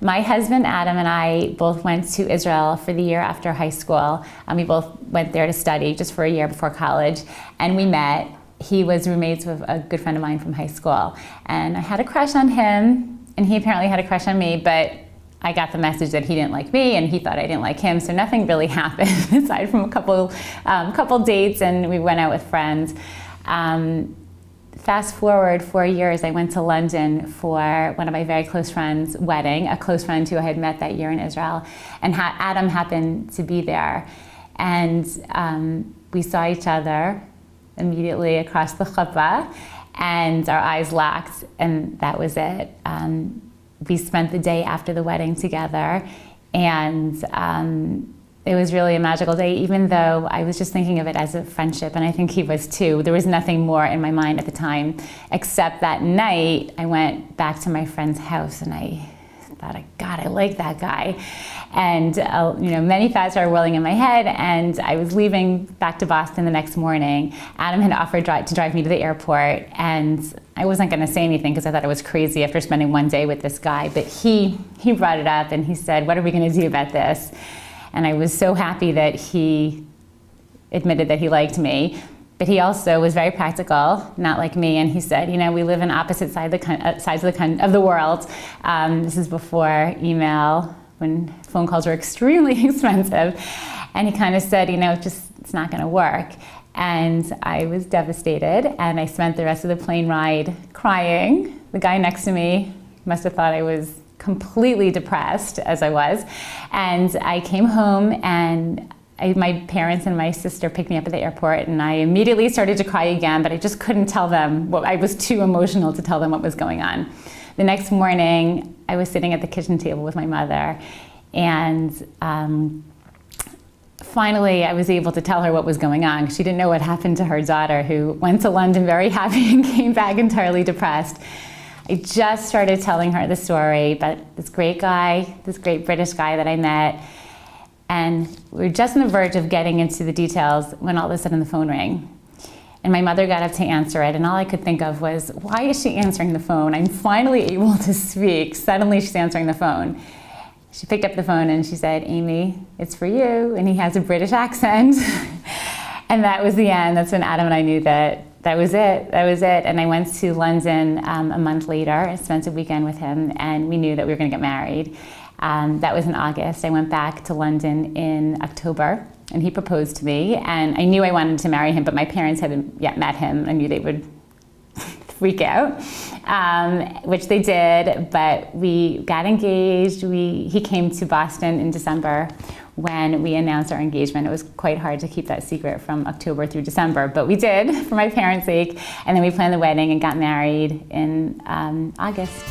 My husband Adam and I both went to Israel for the year after high school. We both went there to study just for a year before college, and we met. He was roommates with a good friend of mine from high school, and I had a crush on him, and he apparently had a crush on me, but I got the message that he didn't like me, and he thought I didn't like him, so nothing really happened aside from a couple dates, and we went out with friends. Fast forward 4 years, I went to London for one of my very close friends' wedding, a close friend who I had met that year in Israel, and Adam happened to be there. And we saw each other immediately across the chuppah, and our eyes locked, and that was it. We spent the day after the wedding together, and it was really a magical day, even though I was just thinking of it as a friendship, and I think he was too. There was nothing more in my mind at the time, except that night I went back to my friend's house and I thought, God, I like that guy. And many thoughts started whirling in my head, and I was leaving back to Boston the next morning. Adam had offered to drive me to the airport, and I wasn't going to say anything because I thought it was crazy after spending one day with this guy, but he brought it up and he said, what are we going to do about this? And I was so happy that he admitted that he liked me, but he also was very practical, not like me, and he said, we live on opposite sides of the world. This is before email, when phone calls were extremely expensive, and he kind of said, it's not going to work. And I was devastated, and I spent the rest of the plane ride crying. The guy next to me must have thought I was completely depressed, as I was, and I came home, and my parents and my sister picked me up at the airport, and I immediately started to cry again, but I just couldn't tell them. I was too emotional to tell them what was going on. The next morning, I was sitting at the kitchen table with my mother, and finally I was able to tell her what was going on. She didn't know what happened to her daughter, who went to London very happy and came back entirely depressed. I just started telling her the story about this great guy, this great British guy that I met, and we were just on the verge of getting into the details when all of a sudden the phone rang. And my mother got up to answer it, and all I could think of was, why is she answering the phone? I'm finally able to speak. Suddenly she's answering the phone. She picked up the phone and she said, Amy, it's for you, and he has a British accent. And that was the end. That's when Adam and I knew that was it. And I went to London a month later. I spent a weekend with him, and we knew that we were going to get married. That was in August. I went back to London in October, and he proposed to me. And I knew I wanted to marry him, but my parents hadn't yet met him. I knew they would freak out, which they did. But we got engaged. He came to Boston in December when we announced our engagement. It was quite hard to keep that secret from October through December, but we did for my parents' sake. And then we planned the wedding and got married in August.